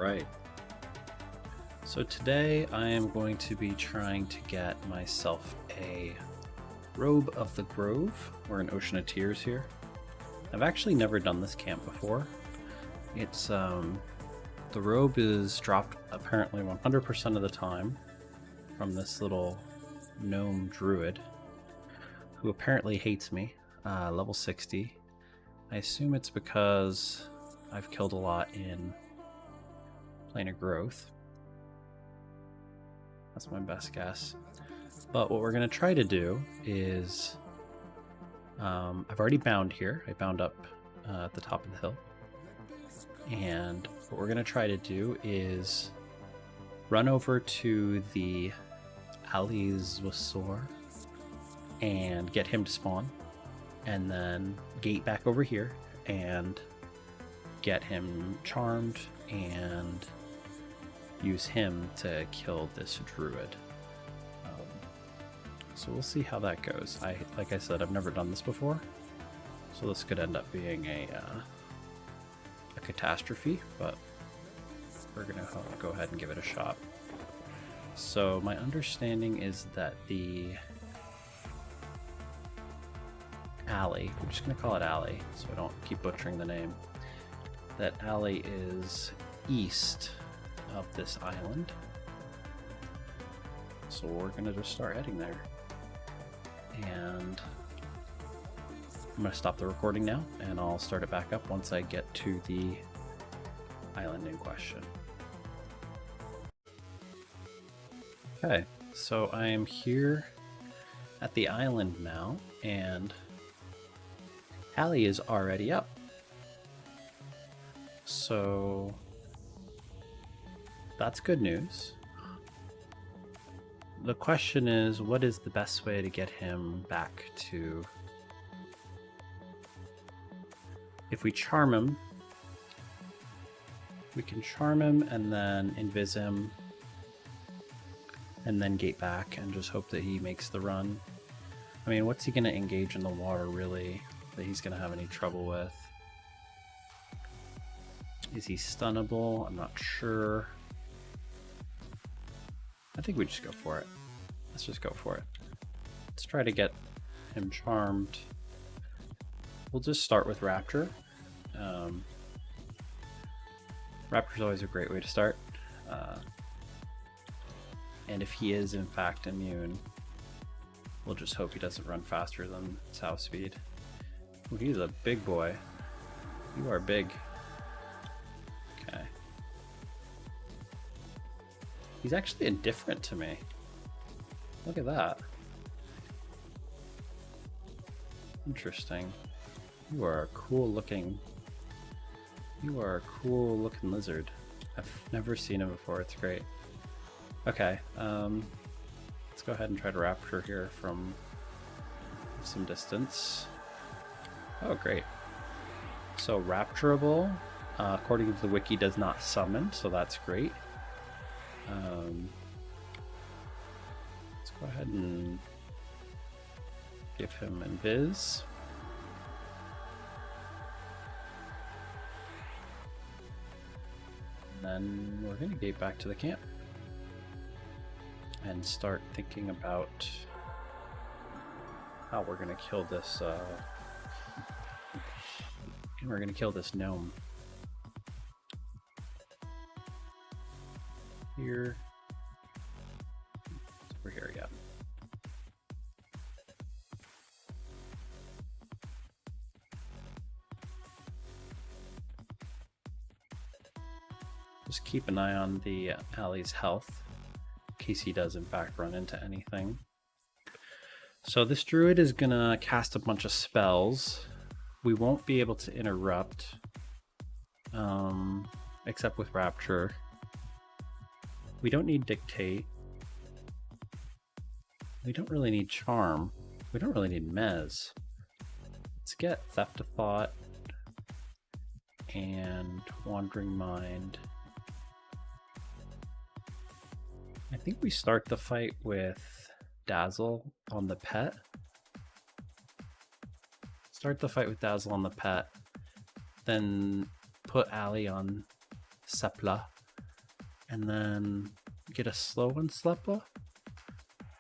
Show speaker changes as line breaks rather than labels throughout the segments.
Right. So today I am going to be trying to get myself a Robe of the Grove, or an Ocean of Tears here. I've actually never done this camp before. It's the robe is dropped apparently 100% of the time from this little gnome druid who apparently hates me, level 60. I assume it's because I've killed a lot in Plane of Growth. That's my best guess. But what we're going to try to do is, I've already bound here. I bound up at the top of the hill. And what we're going to try to do is run over to the Alizwasor and get him to spawn. And then gate back over here and get him charmed and use him to kill this druid. So we'll see how that goes. Like I said, I've never done this before, so this could end up being a catastrophe, but we're gonna go ahead and give it a shot. So my understanding is that the alley, I'm just gonna call it alley so I don't keep butchering the name, that alley is east of this island. So we're gonna just start heading there. And I'm gonna stop the recording now and I'll start it back up once I get to the island in question. Okay, so I am here at the island now, and Allie is already up. So that's good news. The question is, what is the best way to get him back to... If we charm him, we can charm him and then invis him and then gate back and just hope that he makes the run. I mean, what's he going to engage in the water really that he's going to have any trouble with? Is he stunnable? I'm not sure. I think we just go for it. Let's just go for it. Let's try to get him charmed. We'll just start with Rapture. Rapture's always a great way to start. And if he is in fact immune, we'll just hope he doesn't run faster than South Speed. Ooh, he's a big boy. You are big. Okay. He's actually indifferent to me. Look at that. Interesting. You are a cool looking lizard. I've never seen him before. It's great. Okay, let's go ahead and try to rapture here from some distance. Oh, great. So rapturable, according to the wiki, does not summon, so that's great. Let's go ahead and give him invis. And then we're going to gate back to the camp and start thinking about how we're going to kill this gnome. Here. We're here, yeah. Just keep an eye on the alley's health in case he does in fact run into anything. So this druid is gonna cast a bunch of spells. We won't be able to interrupt, except with Rapture. We don't need Dictate. We don't really need Charm. We don't really need Mez. Let's get Theft of Thought and Wandering Mind. I think we start the fight with Dazzle on the pet. Start the fight with Dazzle on the pet, then put Ali on Sepla, and then get a slow one, Slepa?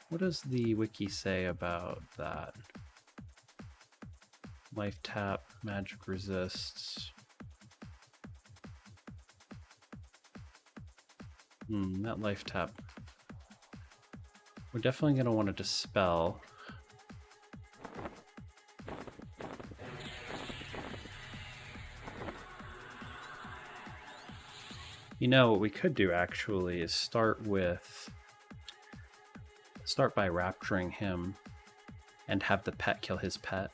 What does the wiki say about that? Life tap, magic resists. That life tap. We're definitely going to want to dispel. You know, what we could do actually is start by rapturing him and have the pet kill his pet.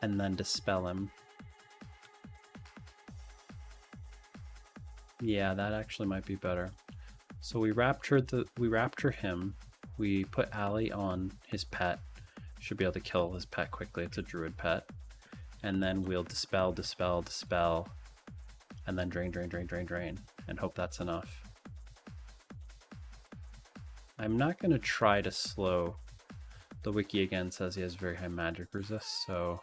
And then dispel him. Yeah, that actually might be better. So we rapture him. We put Ali on his pet. Should be able to kill his pet quickly. It's a druid pet. And then we'll dispel, and then drain, and hope that's enough. I'm not going to try to slow. The wiki again says he has very high magic resist, so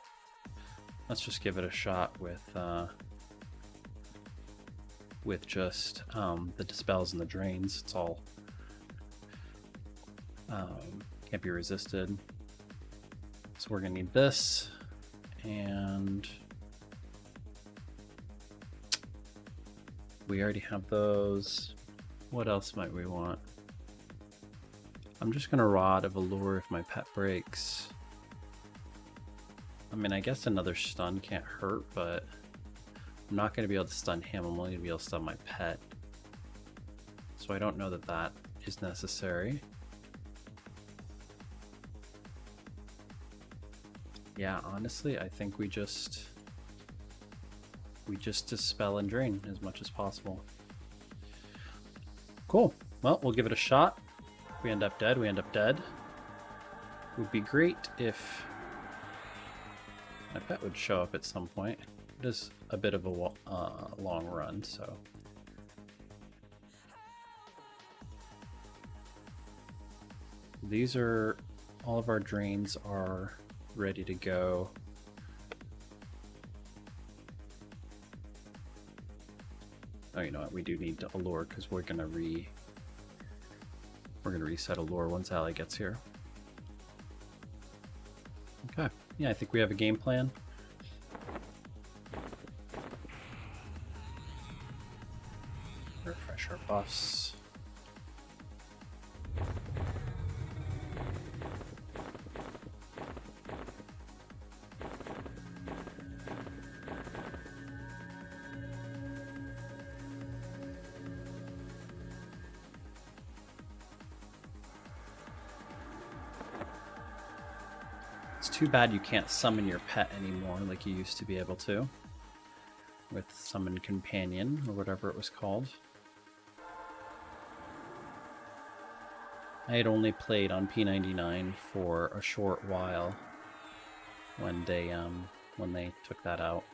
let's just give it a shot with just the dispels and the drains. It's all can't be resisted. So we're gonna need this, and we already have those. What else might we want? I'm just gonna Rod of Allure if my pet breaks. I mean, I guess another stun can't hurt, but I'm not gonna be able to stun him. I'm only gonna be able to stun my pet. So I don't know that that is necessary. Yeah, honestly, I think we just dispel and drain as much as possible. Cool. Well, we'll give it a shot. If we end up dead, we end up dead. It would be great if my pet would show up at some point. It is a bit of a long run, so. These are, all of our drains are ready to go. Oh, you know what? We do need to Allure because we're gonna reset Allure once Ali gets here. Okay. Yeah, I think we have a game plan. Refresh our buffs. It's too bad you can't summon your pet anymore like you used to be able to with Summon Companion or whatever it was called. I had only played on P99 for a short while when they took that out.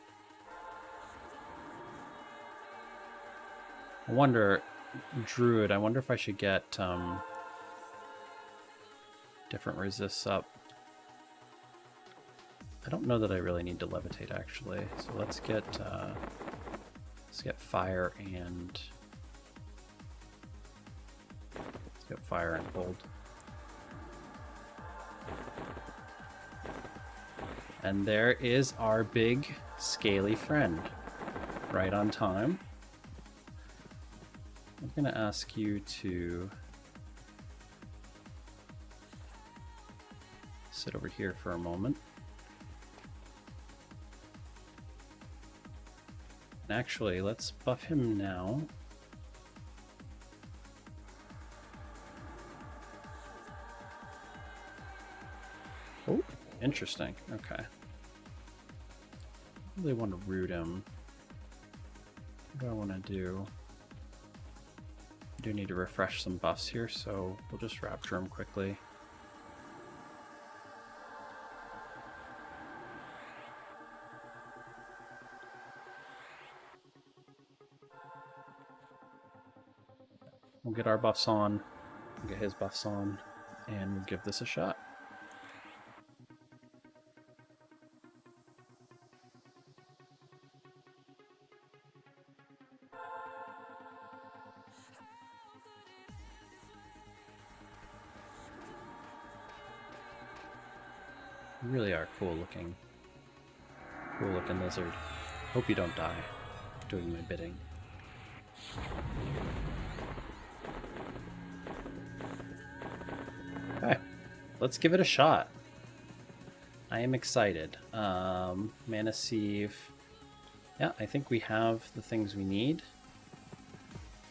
I wonder, Druid, I wonder if I should get different resists up. I don't know that I really need to levitate actually, so let's get fire and hold. And there is our big scaly friend, right on time. I'm gonna ask you to sit over here for a moment. And actually, let's buff him now. Oh, interesting. Okay. I really want to root him. What do I want to do? I do need to refresh some buffs here, so we'll just rapture him quickly. We'll get our buffs on, we'll get his buffs on, and we'll give this a shot. You really are cool looking lizard. Hope you don't die doing my bidding. Okay, let's give it a shot. I am excited. Mana Sieve. Yeah, I think we have the things we need.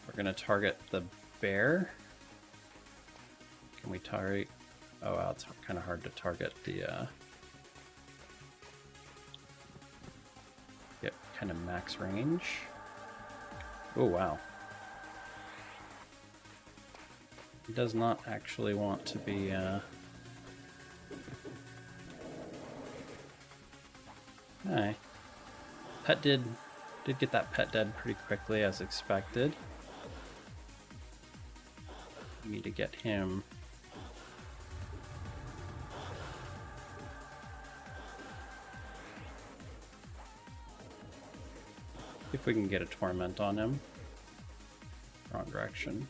We're gonna target the bear. Can we target? Oh wow, it's kind of hard to target the get kind of max range. Oh wow. He does not actually want to be Alright. Pet did get that pet dead pretty quickly as expected. We need to get him. If we can get a torment on him. Wrong direction.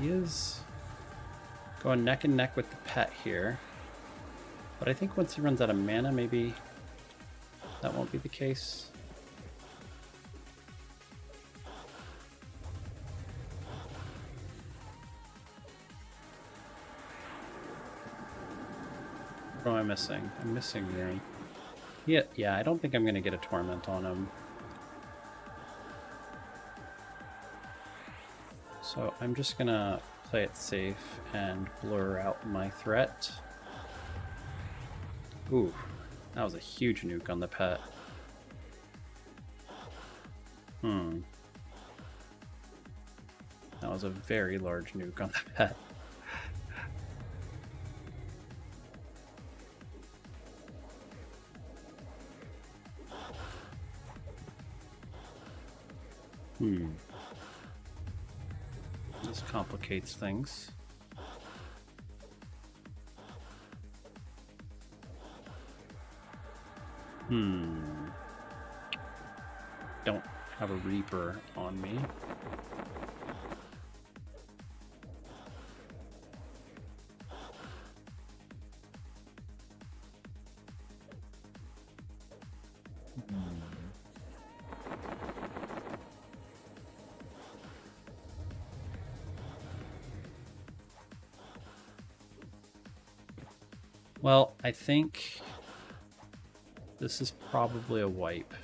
He is going neck and neck with the pet here. But I think once he runs out of mana, maybe that won't be the case. What am I missing? I'm missing Rune. Yeah, I don't think I'm going to get a torment on him. So I'm just going to play it safe and blur out my threat. Ooh, that was a huge nuke on the pet. That was a very large nuke on the pet. This complicates things. Don't have a Reaper on me. Well, I think this is probably a wipe.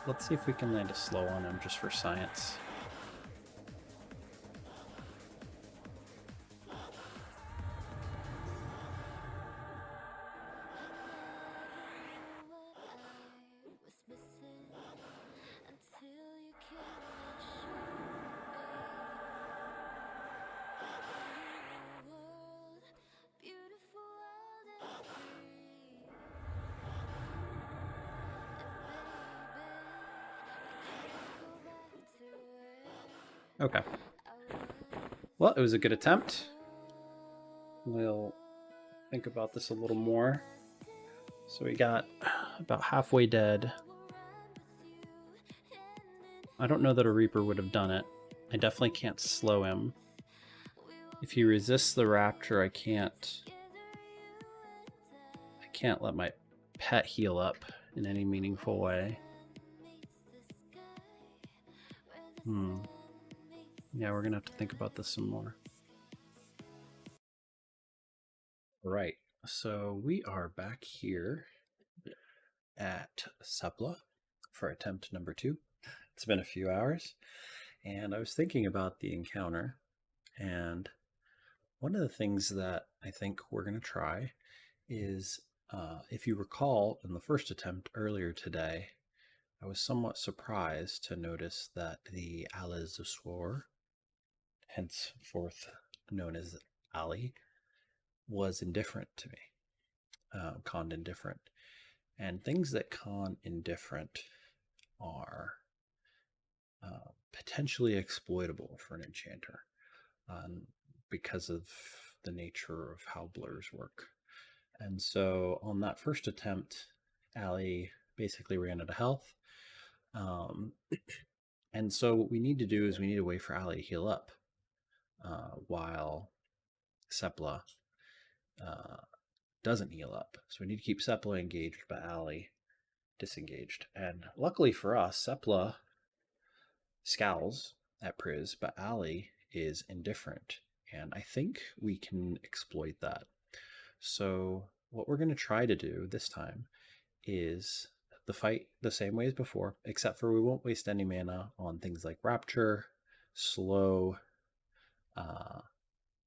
Let's see if we can land a slow on him just for science. Okay. Well, it was a good attempt. We'll think about this a little more. So we got about halfway dead. I don't know that a Reaper would have done it. I definitely can't slow him. If he resists the Rapture, I can't let my pet heal up in any meaningful way. Yeah, we're gonna have to think about this some more. All right, so we are back here at Sabla for attempt number 2. It's been a few hours, and I was thinking about the encounter, and one of the things that I think we're going to try is, if you recall in the first attempt earlier today, I was somewhat surprised to notice that the Alazoswar, henceforth known as Ali, was indifferent to me, conned indifferent. And things that con indifferent are potentially exploitable for an enchanter because of the nature of how blurs work. And so on that first attempt, Allie basically ran out of health. And so what we need to do is we need to wait for Allie to heal up while Sepla doesn't heal up. So we need to keep Sepla engaged, but Allie disengaged. And luckily for us, Sepla scowls at Priz, but Allie is indifferent. And I think we can exploit that. So what we're going to try to do this time is the fight the same way as before, except for we won't waste any mana on things like Rapture, Slow,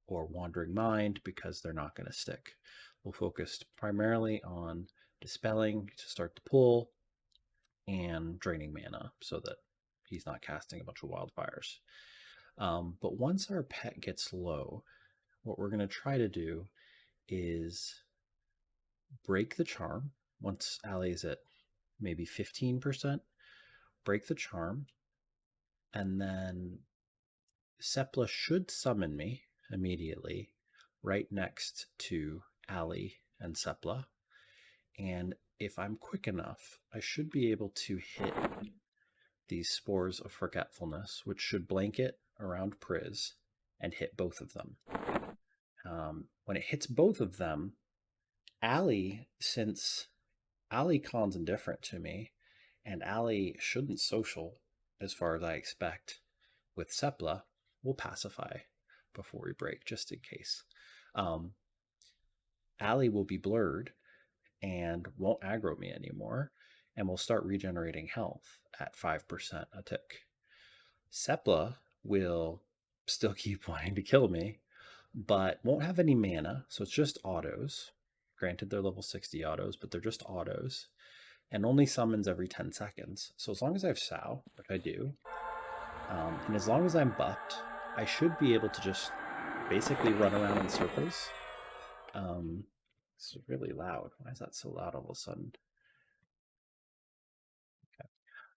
or Wandering Mind, because they're not going to stick. We'll focus primarily on Dispelling to start the pull and draining mana so that he's not casting a bunch of wildfires. But once our pet gets low, what we're going to try to do is break the charm. Once Allie's at maybe 15%, break the charm, and then Sepla should summon me immediately right next to Allie and Sepla. And if I'm quick enough, I should be able to hit these Spores of Forgetfulness, which should blanket around Priz and hit both of them. When it hits both of them, Allie, since Allie Khan's indifferent to me, and Allie shouldn't social, as far as I expect, with Sepla, will pacify before we break, just in case. Allie will be blurred and won't aggro me anymore, and will start regenerating health at 5% a tick. Sepla will still keep wanting to kill me, but won't have any mana, so it's just autos. Granted, they're level 60 autos, but they're just autos, and only summons every 10 seconds. So as long as I have Sow, which I do, and as long as I'm buffed, I should be able to just basically run around in circles. It's really loud. Why is that so loud all of a sudden?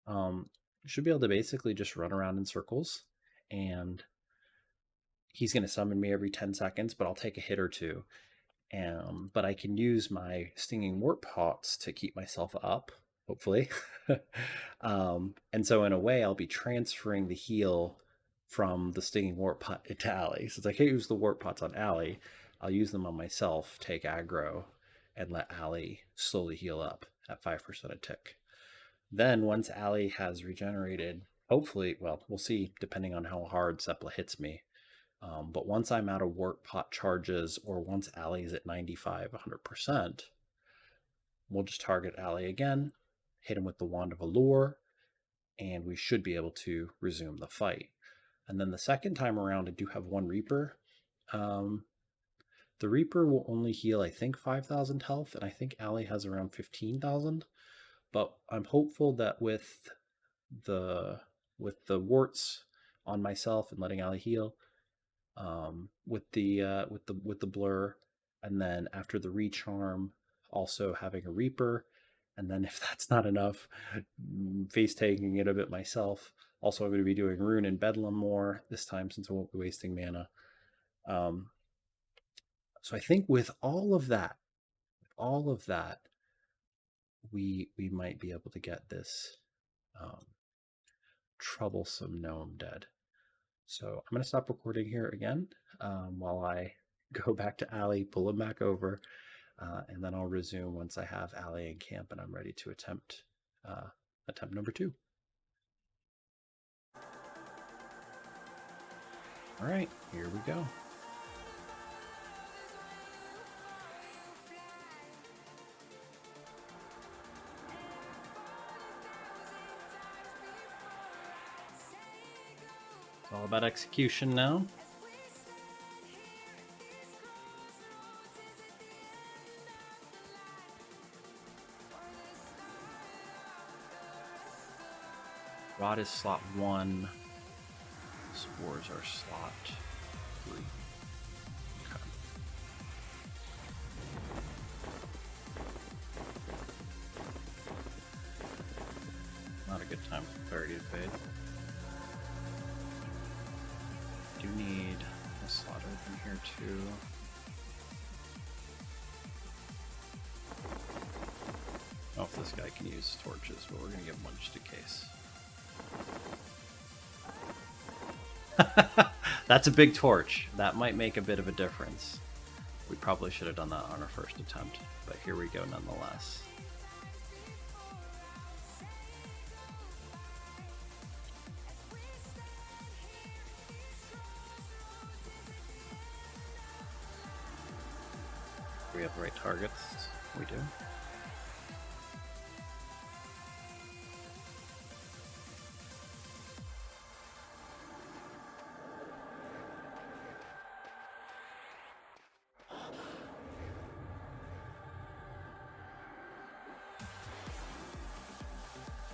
Okay. Should be able to basically just run around in circles, and he's going to summon me every 10 seconds, but I'll take a hit or two. But I can use my Stinging Wart Pots to keep myself up, hopefully. And so in a way, I'll be transferring the heal from the Stinging Wart Pot to Allie. Since I can't use the Wart Pots on Allie, I'll use them on myself, take aggro, and let Allie slowly heal up at 5% a tick. Then once Allie has regenerated, hopefully, well, we'll see depending on how hard Sepla hits me. But once I'm out of Wart Pot charges, or once Allie's at 95, 100%, we'll just target Allie again, hit him with the Wand of Allure, and we should be able to resume the fight. And then the second time around, I do have one Reaper. The Reaper will only heal, I think, 5,000 health, and I think Allie has around 15,000. But I'm hopeful that with the warts on myself and letting Allie heal, with the blur, and then after the recharm, also having a Reaper, and then if that's not enough, face taking it a bit myself. Also, I'm going to be doing Rune and Bedlam more this time since I won't be wasting mana. So I think with all of that, we might be able to get this troublesome gnome dead. So I'm going to stop recording here again while I go back to Allie, pull him back over, and then I'll resume once I have Allie in camp and I'm ready to attempt number 2. All right, here we go. It's all about execution now. Rod is slot 1. Spores are slot 3. Okay. Not a good time. fade. Do need a slot open here too. I don't know if this guy can use torches, but we're gonna give him one just in case. That's a big torch. That might make a bit of a difference. We probably should have done that on our first attempt, but here we go nonetheless. Do we have the right targets? We do.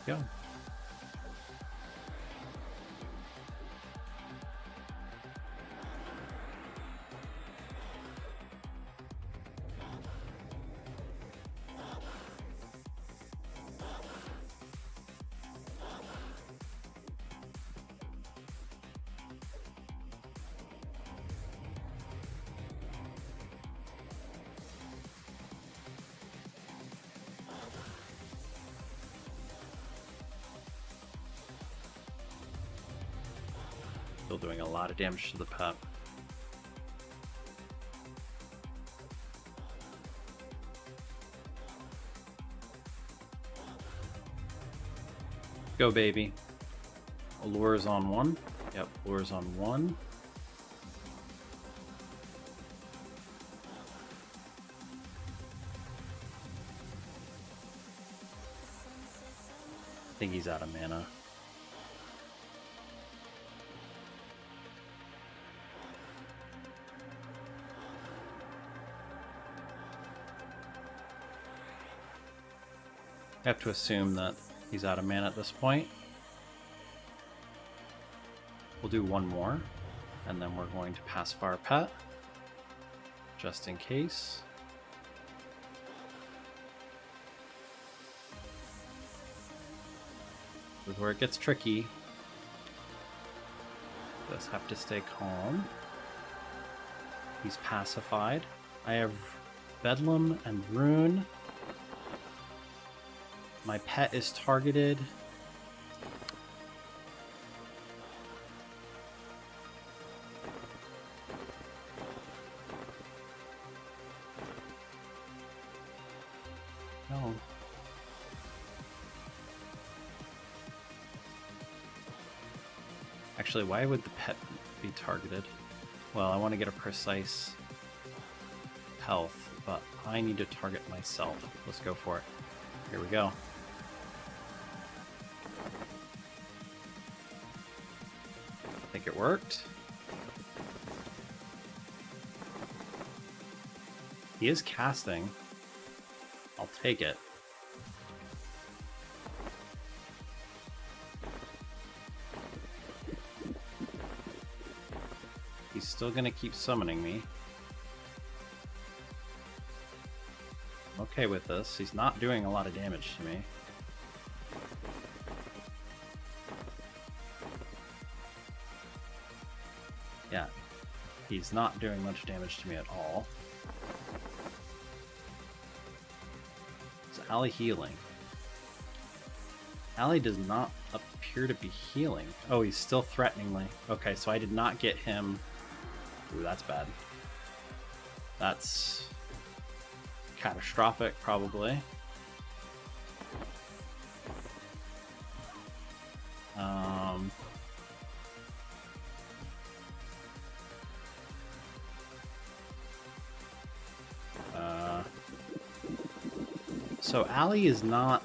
Go. Still doing a lot of damage to the pet. Go, baby. Allures on one. Yep, lures on one. I think he's out of mana. I have to assume that he's out of mana at this point. We'll do one more, and then we're going to pacify our pet, just in case. This is where it gets tricky. Just have to stay calm. He's pacified. I have Bedlam and Rune. My pet is targeted. No. Actually, why would the pet be targeted? Well, I want to get a precise health, but I need to target myself. Let's go for it. Here we go. I think it worked. He is casting. I'll take it. He's still gonna keep summoning me. I'm okay with this. He's not doing a lot of damage to me. Yeah, he's not doing much damage to me at all. Is Allie healing? Allie does not appear to be healing. Oh, he's still threateningly. Okay, so I did not get him. Ooh, that's bad. That's catastrophic, probably. So Allie is not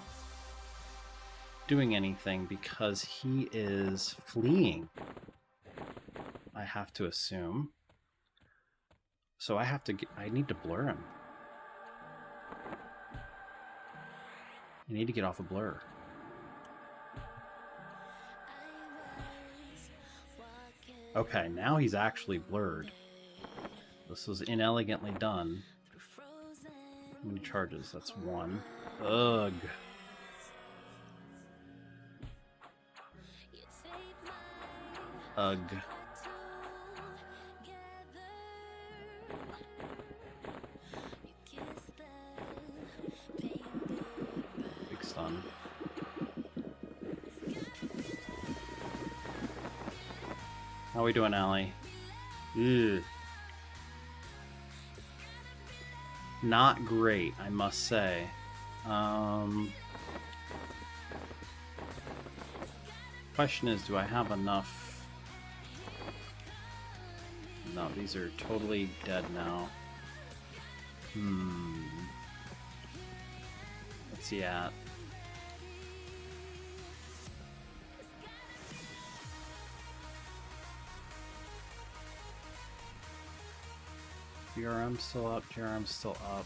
doing anything because he is fleeing, I have to assume. So I need to blur him. I need to get off a blur. Okay, now he's actually blurred. This was inelegantly done. How many charges? That's one. Ugh. Ugh. Big stun. How are we doing, Allie? Ugh. Not great, I must say. Question is, do I have enough? No, these are totally dead now. What's he at? GRM still up, GRM still up.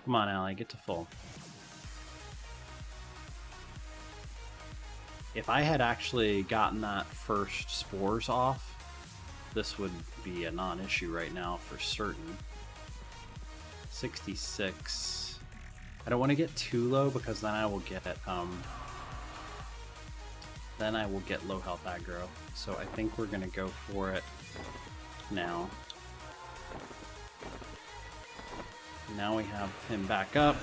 Come on, Allie, get to full. If I had actually gotten that first spores off, this would be a non-issue right now for certain. 66. I don't want to get too low because then I will get low health aggro. So I think we're gonna go for it now. Now we have him back up.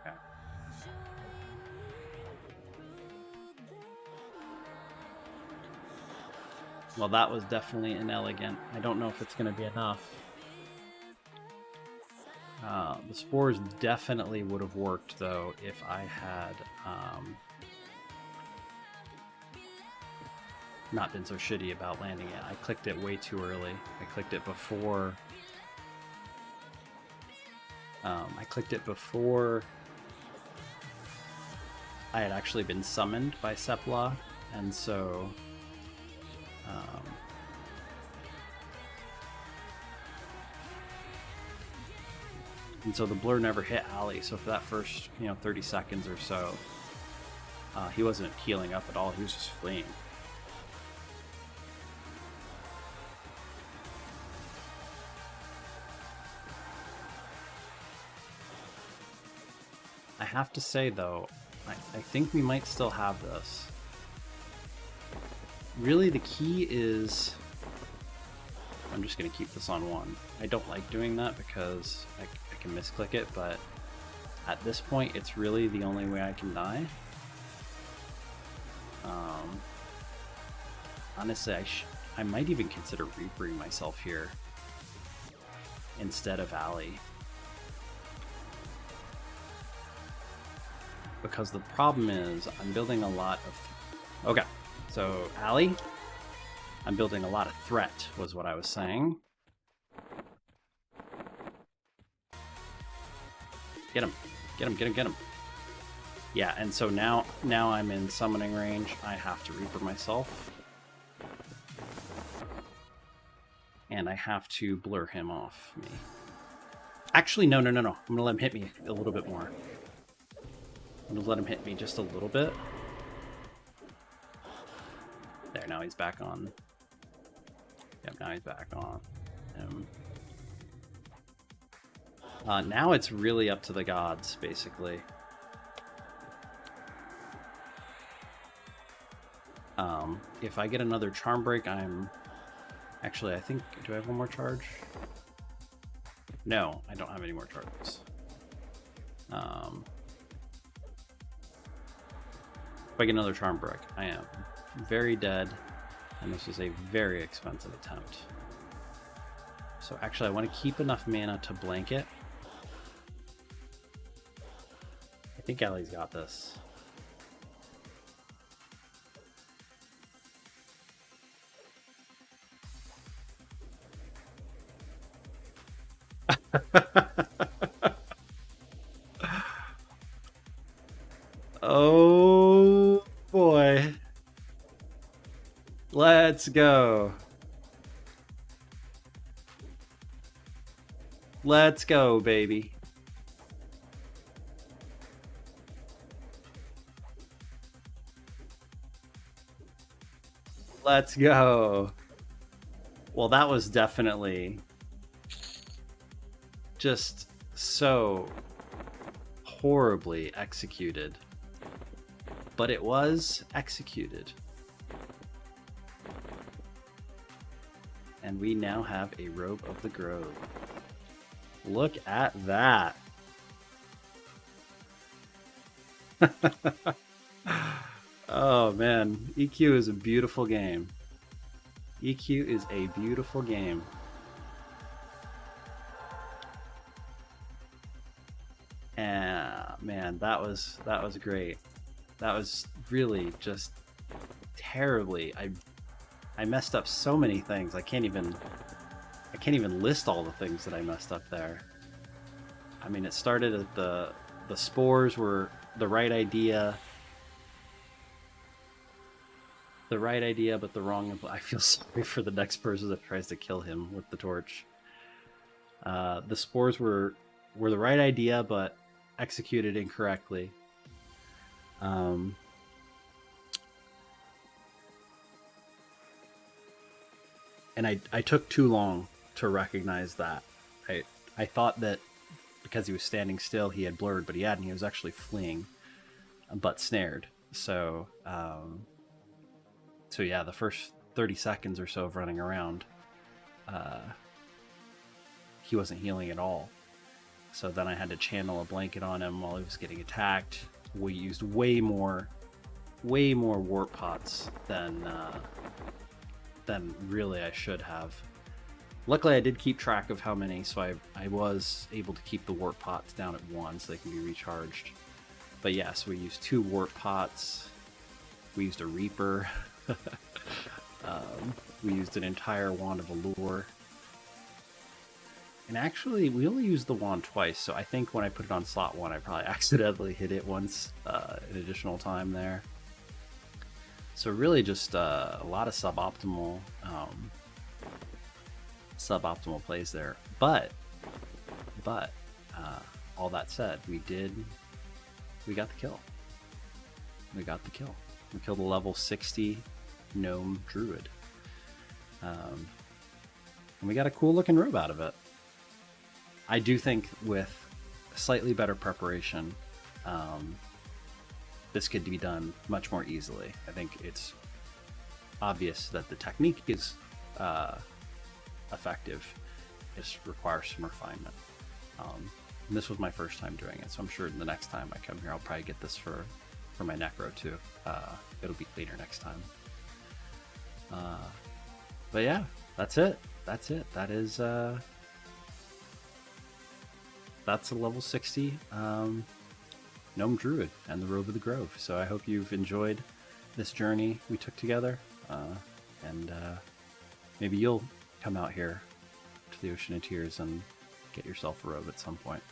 Okay. Well, that was definitely inelegant. I don't know if it's going to be enough. The spores definitely would have worked, though, if I had not been so shitty about landing it. I clicked it way too early. I clicked it before... I had actually been summoned by Sepla, and so... and so the blur never hit Ali, so for that first, 30 seconds or so, he wasn't healing up at all, he was just fleeing. I have to say, though, I think we might still have this. Really, the key is... I'm just going to keep this on 1. I don't like doing that because I can misclick it, but at this point, it's really the only way I can die. Honestly, I might even consider Reapering myself here instead of Ali. Because the problem is, I'm building a lot of... Okay, so Ali, I'm building a lot of threat, was what I was saying. Get him, get him, get him, get him. Yeah, and so now I'm in summoning range. I have to Reaper myself. And I have to blur him off me. Actually, no. I'm gonna let him hit me a little bit more. I'm gonna let him hit me just a little bit. There, now he's back on. Yep, now he's back on him. Now it's really up to the gods, basically. If I get another charm break, I'm... Actually, I think... Do I have one more charge? No, I don't have any more charges. If I get another charm break, I am very dead, and this is a very expensive attempt. So actually, I want to keep enough mana to blanket. I think Ali's got this. Oh boy. Let's go. Let's go, baby. Let's go. Well, that was definitely... Just so horribly executed. But it was executed. And we now have a Robe of the Grove. Look at that. Oh man, EQ is a beautiful game. EQ is a beautiful game. And man, that was great. That was really just terribly. I messed up so many things. I can't even list all the things that I messed up there. I mean, it started at the spores were the right idea. The right idea, but the wrong. I feel sorry for the next person that tries to kill him with the torch. The spores were the right idea, but executed incorrectly. And I took too long to recognize that. I thought that because he was standing still, he had blurred, but he hadn't. He was actually fleeing, but snared. So, so yeah, the first 30 seconds or so of running around, he wasn't healing at all. So then I had to channel a blanket on him while he was getting attacked. We used way more warp pots than really I should have. Luckily, I did keep track of how many, so I was able to keep the warp pots down at 1 so they can be recharged. But yes, yeah, so we used 2 warp pots. We used a Reaper. We used an entire Wand of Allure. And actually, we only used the wand twice, so I think when I put it on slot 1, I probably accidentally hit it once, an additional time there. So really just a lot of suboptimal plays there. But all that said, we got the kill. We killed a level 60 gnome druid. And we got a cool looking robe out of it. I do think with slightly better preparation, this could be done much more easily. I think it's obvious that the technique is effective. It just requires some refinement. And this was my first time doing it, so I'm sure the next time I come here, I'll probably get this for my necro too. It'll be cleaner next time. But yeah, that's it. That is that's a level 60 gnome druid and the Robe of the Grove. So I hope you've enjoyed this journey we took together, and maybe you'll come out here to the Ocean of Tears and get yourself a robe at some point.